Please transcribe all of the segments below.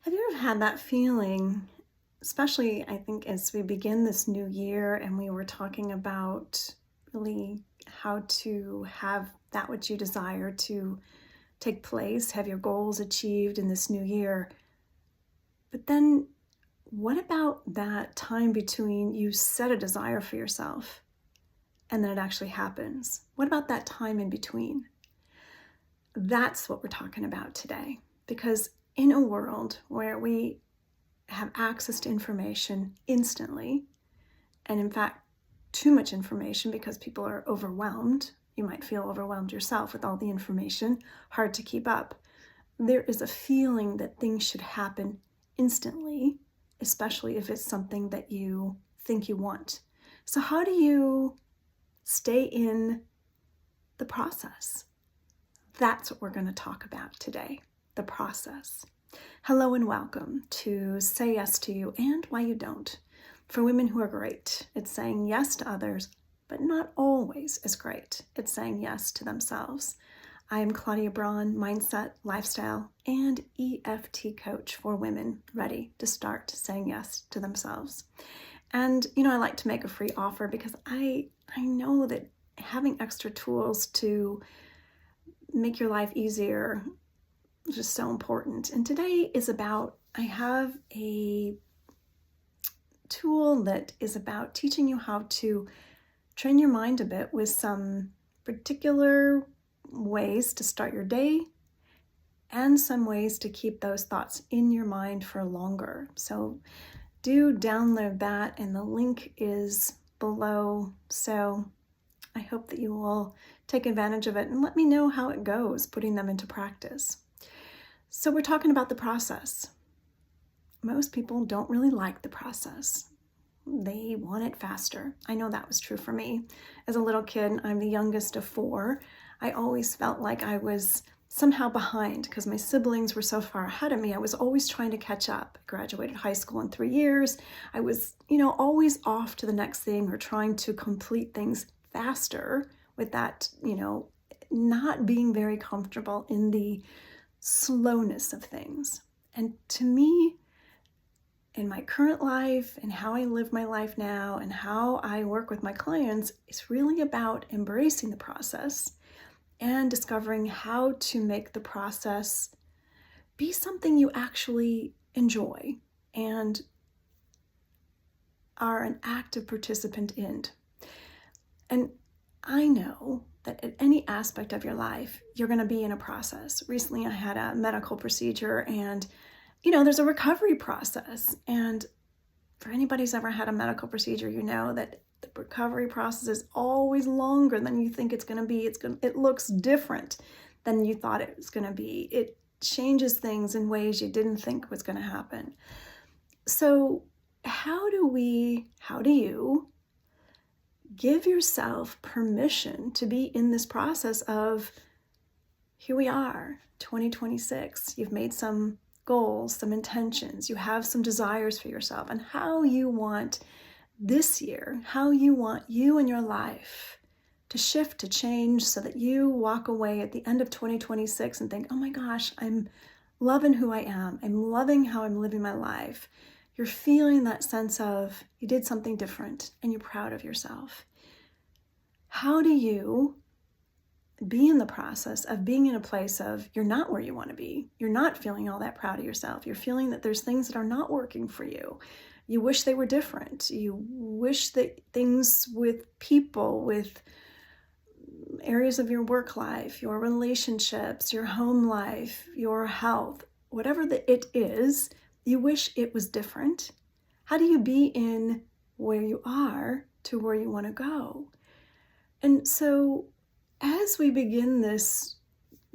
Have you ever had that feeling, especially I think as we begin this new year and we were talking about really how to have that which you desire to take place, have your goals achieved in this new year. But then what about that time between you set a desire for yourself and then it actually happens? What about that time in between? That's what we're talking about today. Because in a world where we have access to information instantly, and in fact, too much information because people are overwhelmed. You might feel overwhelmed yourself with all the information, hard to keep up. There is a feeling that things should happen instantly, especially if it's something that you think you want. So how do you stay in the process? That's what we're going to talk about today, the process. Hello and welcome to Say Yes to You and Why You Don't. For women who are great, it's saying yes to others, but not always as great. It's saying yes to themselves. I am Claudia Braun, mindset, lifestyle, and EFT coach for women ready to start saying yes to themselves. And, I like to make a free offer because I know that having extra tools to make your life easier is just so important. And today is about, I have a tool that is about teaching you how to train your mind a bit with some particular ways to start your day and some ways to keep those thoughts in your mind for longer. So do download that, and the link is below. So I hope that you will take advantage of it and let me know how it goes putting them into practice. So we're talking about the process. Most people don't really like the process. They want it faster. I know that was true for me. As a little kid, I'm the youngest of four. I always felt like I was somehow behind because my siblings were so far ahead of me. I was always trying to catch up. I graduated high school in 3 years. I was, always off to the next thing or trying to complete things faster with that, not being very comfortable in the slowness of things. And to me, in my current life and how I live my life now and how I work with my clients, it's really about embracing the process and discovering how to make the process be something you actually enjoy and are an active participant in. And I know that at any aspect of your life, you're going to be in a process. Recently, I had a medical procedure and, there's a recovery process. And for anybody who's ever had a medical procedure, you know that the recovery process is always longer than you think it's going to be. It looks different than you thought it was going to be. It changes things in ways you didn't think was going to happen. So how do you give yourself permission to be in this process of, here we are, 2026. You've made some goals, some intentions, you have some desires for yourself, and how you want this year, how you want you and your life to shift, to change, so that you walk away at the end of 2026 and think, oh my gosh, I'm loving who I am. I'm loving how I'm living my life. You're feeling that sense of you did something different and you're proud of yourself. How do you be in the process of being in a place of you're not where you want to be? You're not feeling all that proud of yourself. You're feeling that there's things that are not working for you. You wish they were different. You wish that things with people, with areas of your work life, your relationships, your home life, your health, whatever it is, you wish it was different. How do you be in where you are to where you want to go? And so as we begin this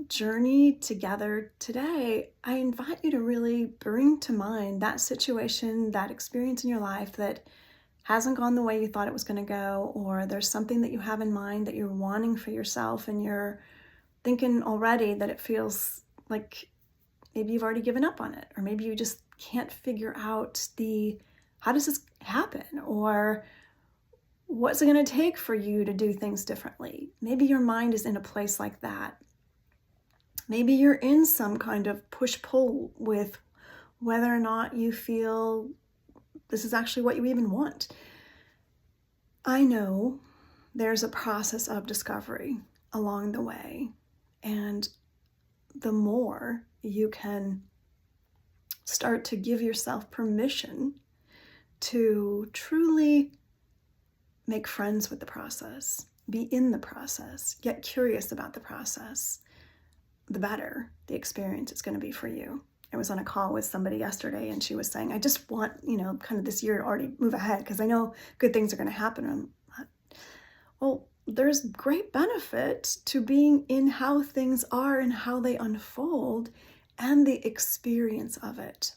journey together today, I invite you to really bring to mind that situation, that experience in your life that hasn't gone the way you thought it was going to go, or there's something that you have in mind that you're wanting for yourself and you're thinking already that it feels like maybe you've already given up on it, or maybe you just can't figure out how does this happen, or what's it going to take for you to do things differently? Maybe your mind is in a place like that. Maybe you're in some kind of push-pull with whether or not you feel this is actually what you even want. I know there's a process of discovery along the way, and the more you can start to give yourself permission to truly make friends with the process, be in the process, get curious about the process, the better the experience is going to be for you. I was on a call with somebody yesterday, and she was saying, I just want, kind of this year to already move ahead because I know good things are going to happen. And well, there's great benefit to being in how things are and how they unfold and the experience of it.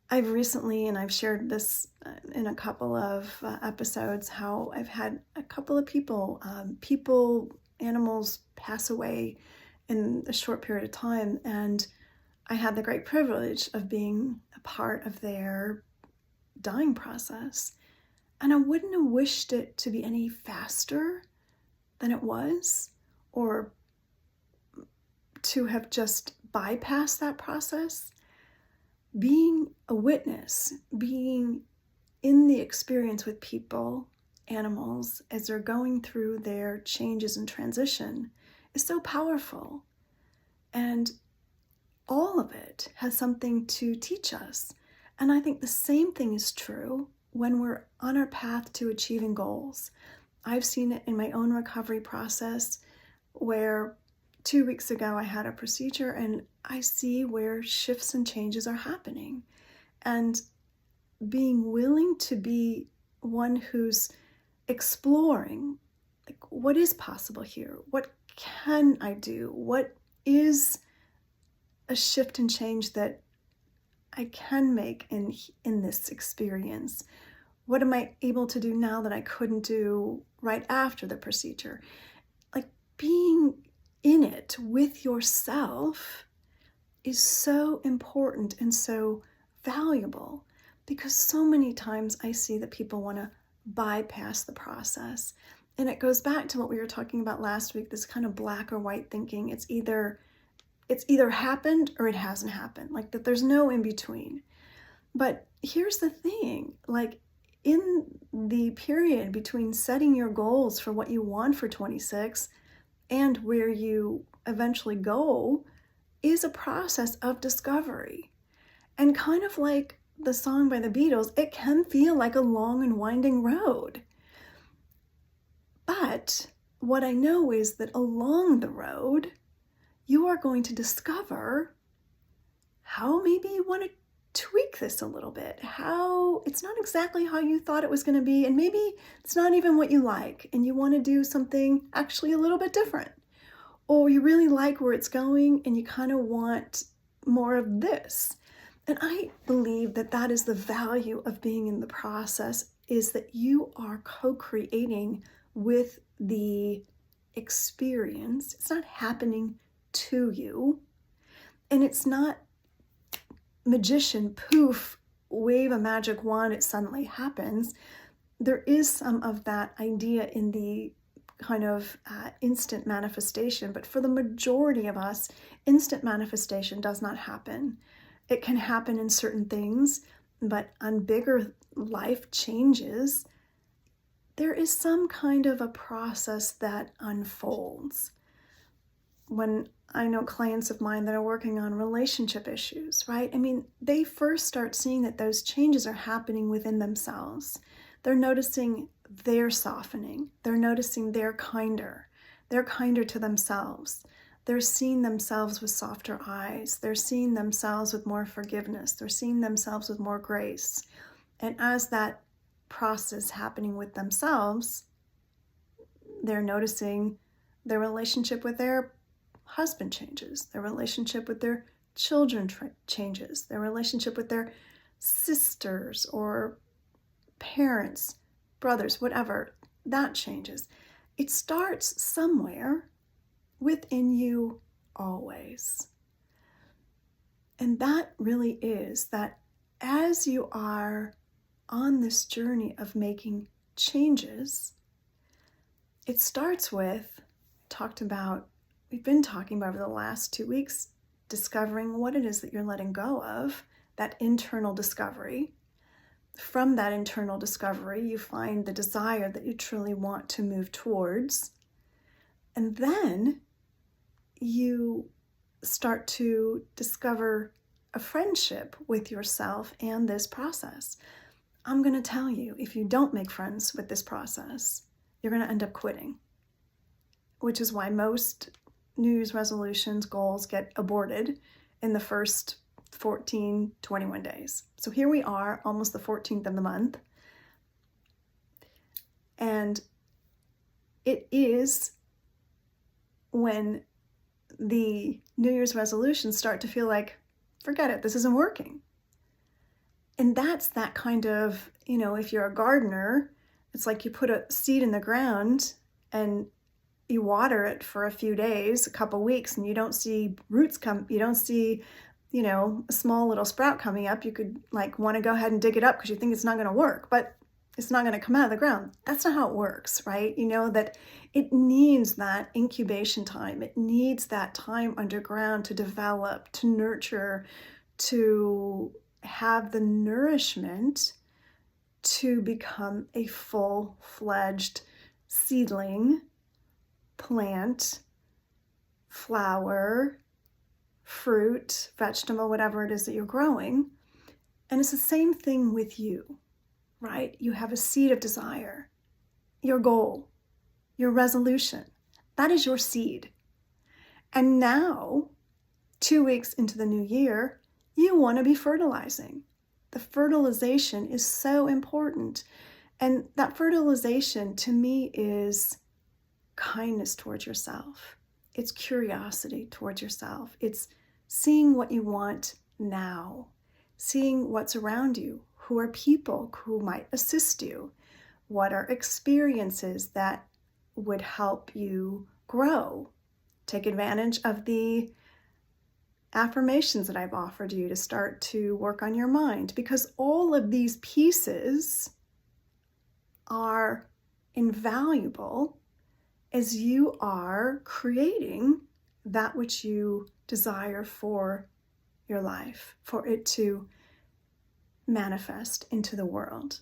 I've recently, and I've shared this in a couple of episodes, how I've had a couple of people, animals pass away in a short period of time, and I had the great privilege of being a part of their dying process. And I wouldn't have wished it to be any faster than it was, or to have just bypassed that process. Being a witness, being in the experience with people, animals, as they're going through their changes and transition is so powerful. And all of it has something to teach us. And I think the same thing is true when we're on our path to achieving goals. I've seen it in my own recovery process, where 2 weeks ago I had a procedure, and I see where shifts and changes are happening. And being willing to be one who's exploring, like, what is possible here? What can I do? What is a shift and change that I can make in this experience? What am I able to do now that I couldn't do right after the procedure? Like, being in it with yourself is so important and so valuable, because so many times I see that people want to bypass the process. And it goes back to what we were talking about last week, this kind of black or white thinking. It's either happened or it hasn't happened, like that there's no in between. But here's the thing, like, in the period between setting your goals for what you want for 26 and where you eventually go is a process of discovery. And kind of like the song by the Beatles, it can feel like a long and winding road. But what I know is that along the road, you are going to discover how maybe you want to tweak this a little bit, how it's not exactly how you thought it was going to be, and maybe it's not even what you like, and you want to do something actually a little bit different. Or you really like where it's going, and you kind of want more of this. And I believe that that is the value of being in the process, is that you are co-creating with the experience. It's not happening to you, and it's not magician, poof, wave a magic wand, it suddenly happens. There is some of that idea in the kind of instant manifestation, but for the majority of us, instant manifestation does not happen. It can happen in certain things, but on bigger life changes, there is some kind of a process that unfolds. When I know clients of mine that are working on relationship issues, right? I mean, they first start seeing that those changes are happening within themselves. They're noticing they're softening. They're noticing they're kinder. They're kinder to themselves. They're seeing themselves with softer eyes. They're seeing themselves with more forgiveness. They're seeing themselves with more grace. And as that process happening with themselves, they're noticing their relationship with their husband changes, their relationship with their children changes, their relationship with their sisters or parents, brothers, whatever, that changes. It starts somewhere within you always. And that really is that as you are on this journey of making changes, it starts with, we've been talking about over the last 2 weeks, discovering what it is that you're letting go of that internal discovery. From that internal discovery, you find the desire that you truly want to move towards. And then you start to discover a friendship with yourself and this process. I'm going to tell you, if you don't make friends with this process, you're going to end up quitting, which is why most New Year's resolutions, goals get aborted in the first 14, 21 days. So here we are, almost the 14th of the month. And it is when the New Year's resolutions start to feel like, forget it, this isn't working. And that's that kind of, if you're a gardener, it's like you put a seed in the ground and you water it for a few days, a couple weeks, and you don't see roots come, you don't see, a small little sprout coming up. You could want to go ahead and dig it up because you think it's not going to work, but it's not going to come out of the ground. That's not how it works, right? That it needs that incubation time. It needs that time underground to develop, to nurture, to have the nourishment to become a full-fledged seedling, plant, flower, fruit, vegetable, whatever it is that you're growing. And it's the same thing with you, right? You have a seed of desire, your goal, your resolution. That is your seed. And now, 2 weeks into the new year, you want to be fertilizing. The fertilization is so important. And that fertilization to me is kindness towards yourself. It's curiosity towards yourself. It's seeing what you want now, seeing what's around you, who are people who might assist you, what are experiences that would help you grow. Take advantage of the affirmations that I've offered you to start to work on your mind, because all of these pieces are invaluable as you are creating that which you desire for your life, for it to manifest into the world.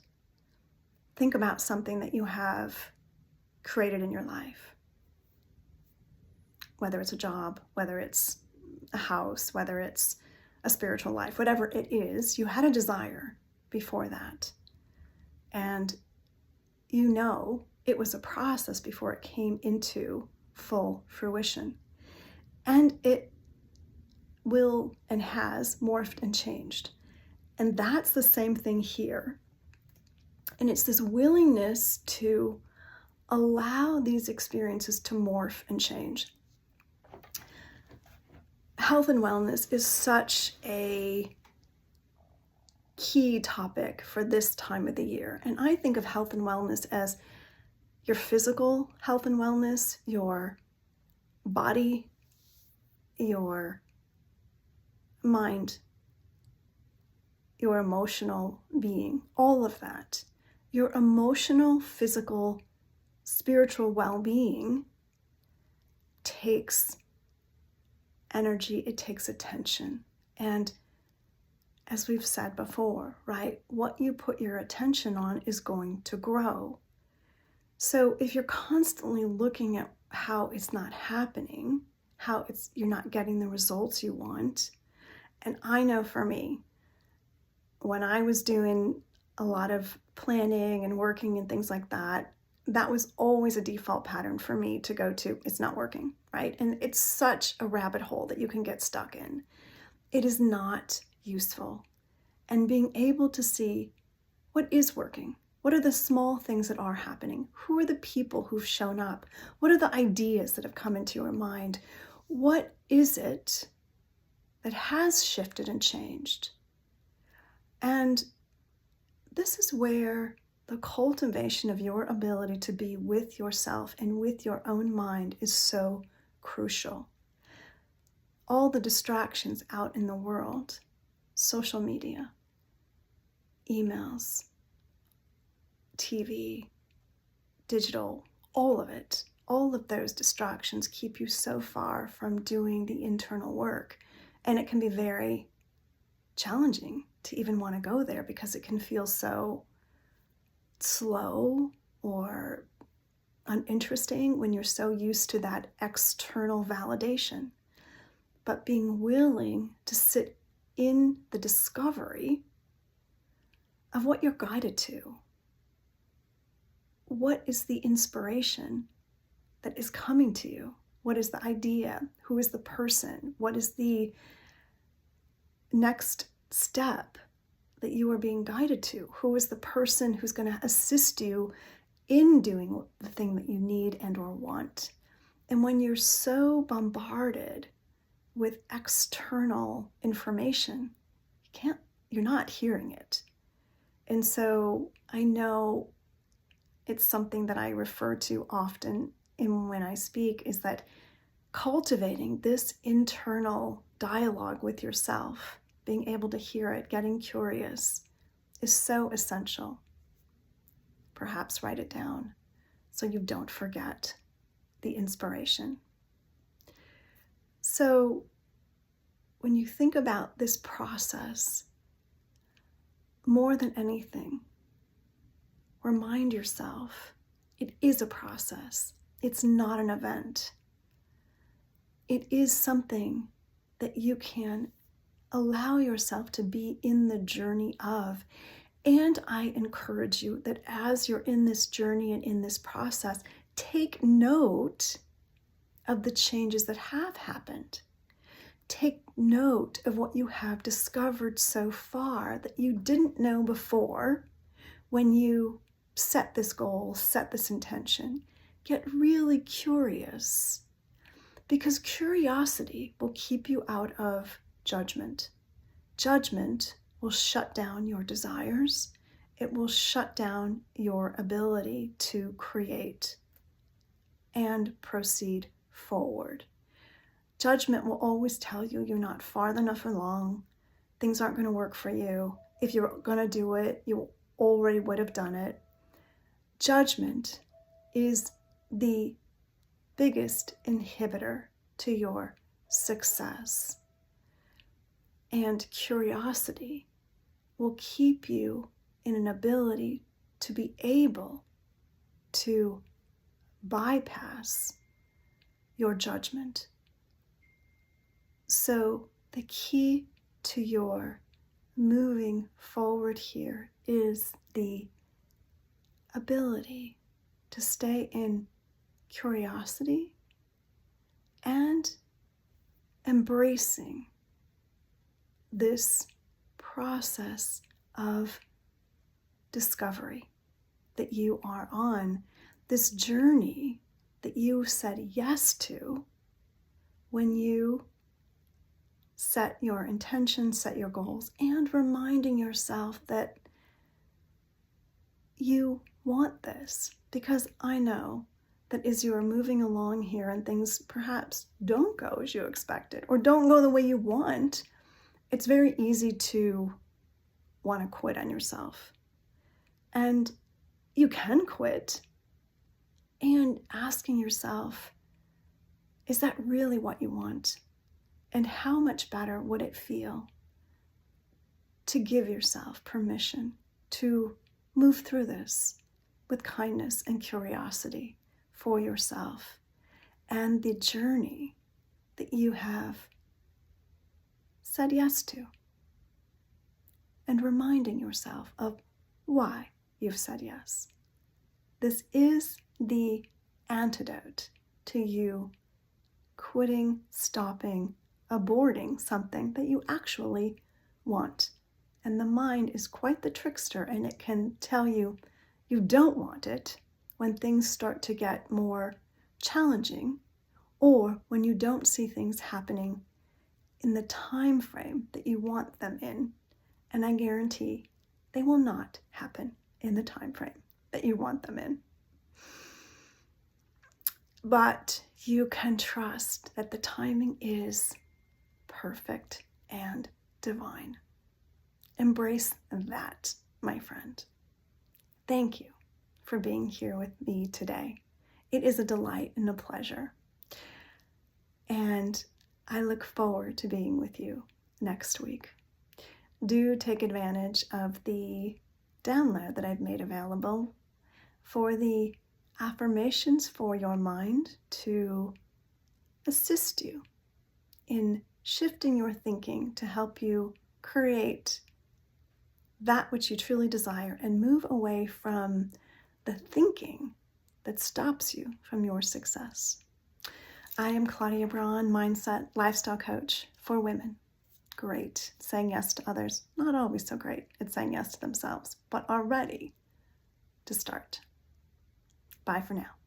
Think about something that you have created in your life, whether it's a job, whether it's a house, whether it's a spiritual life, whatever it is, you had a desire before that. And it was a process before it came into full fruition. And it will and has morphed and changed. And that's the same thing here. And it's this willingness to allow these experiences to morph and change. Health and wellness is such a key topic for this time of the year. And I think of health and wellness as your physical health and wellness, your body, your mind, your emotional being, all of that. Your emotional, physical, spiritual well-being takes energy, it takes attention. And as we've said before, right, what you put your attention on is going to grow. So if you're constantly looking at how it's not happening, you're not getting the results you want, and I know for me, when I was doing a lot of planning and working and things like that, that was always a default pattern for me to go to, it's not working, right? And it's such a rabbit hole that you can get stuck in. It is not useful. And being able to see what is working, what are the small things that are happening, who are the people who've shown up, what are the ideas that have come into your mind, what is it that has shifted and changed? And this is where the cultivation of your ability to be with yourself and with your own mind is so crucial. All the distractions out in the world, social media, emails, TV, digital, all of those distractions keep you so far from doing the internal work. And it can be very challenging to even want to go there because it can feel so slow or uninteresting when you're so used to that external validation. But being willing to sit in the discovery of what you're guided to. What is the inspiration that is coming to you? What is the idea? Who is the person? What is the next step that you are being guided to? Who is the person who's going to assist you in doing the thing that you need and or want? And when you're so bombarded with external information, you're not hearing it. And so I know it's something that I refer to often when I speak, is that cultivating this internal dialogue with yourself, being able to hear it, getting curious, is so essential. Perhaps write it down so you don't forget the inspiration. So when you think about this process, more than anything, remind yourself it is a process. It's not an event. It is something that you can allow yourself to be in the journey of. And I encourage you that as you're in this journey and in this process, take note of the changes that have happened. Take note of what you have discovered so far that you didn't know before when you set this goal, set this intention. Get really curious, because curiosity will keep you out of judgment. Judgment will shut down your desires. It will shut down your ability to create and proceed forward. Judgment will always tell you you're not far enough along. Things aren't going to work for you. If you're going to do it, you already would have done it. Judgment is the biggest inhibitor to your success. And curiosity will keep you in an ability to be able to bypass your judgment. So the key to your moving forward here is the ability to stay in curiosity and embracing this process of discovery that you are on, this journey that you said yes to when you set your intentions, set your goals, and reminding yourself that you want this. Because I know that as you are moving along here and things perhaps don't go as you expected or don't go the way you want, it's very easy to want to quit on yourself. And you can quit, and asking yourself, is that really what you want? And how much better would it feel to give yourself permission to move through this with kindness and curiosity for yourself and the journey that you have said yes to, and reminding yourself of why you've said yes. This is the antidote to you quitting, stopping, aborting something that you actually want. And the mind is quite the trickster, and it can tell you you don't want it when things start to get more challenging, or when you don't see things happening in the time frame that you want them in. And I guarantee they will not happen in the time frame that you want them in. But you can trust that the timing is perfect and divine. Embrace that, my friend. Thank you for being here with me today. It is a delight and a pleasure. And I look forward to being with you next week. do take advantage of the download that I've made available for the affirmations for your mind to assist you in shifting your thinking to help you create that which you truly desire and move away from the thinking that stops you from your success. I am Claudia Braun, mindset lifestyle coach for women. Great, saying yes to others. Not always so great at saying yes to themselves, but are ready to start. Bye for now.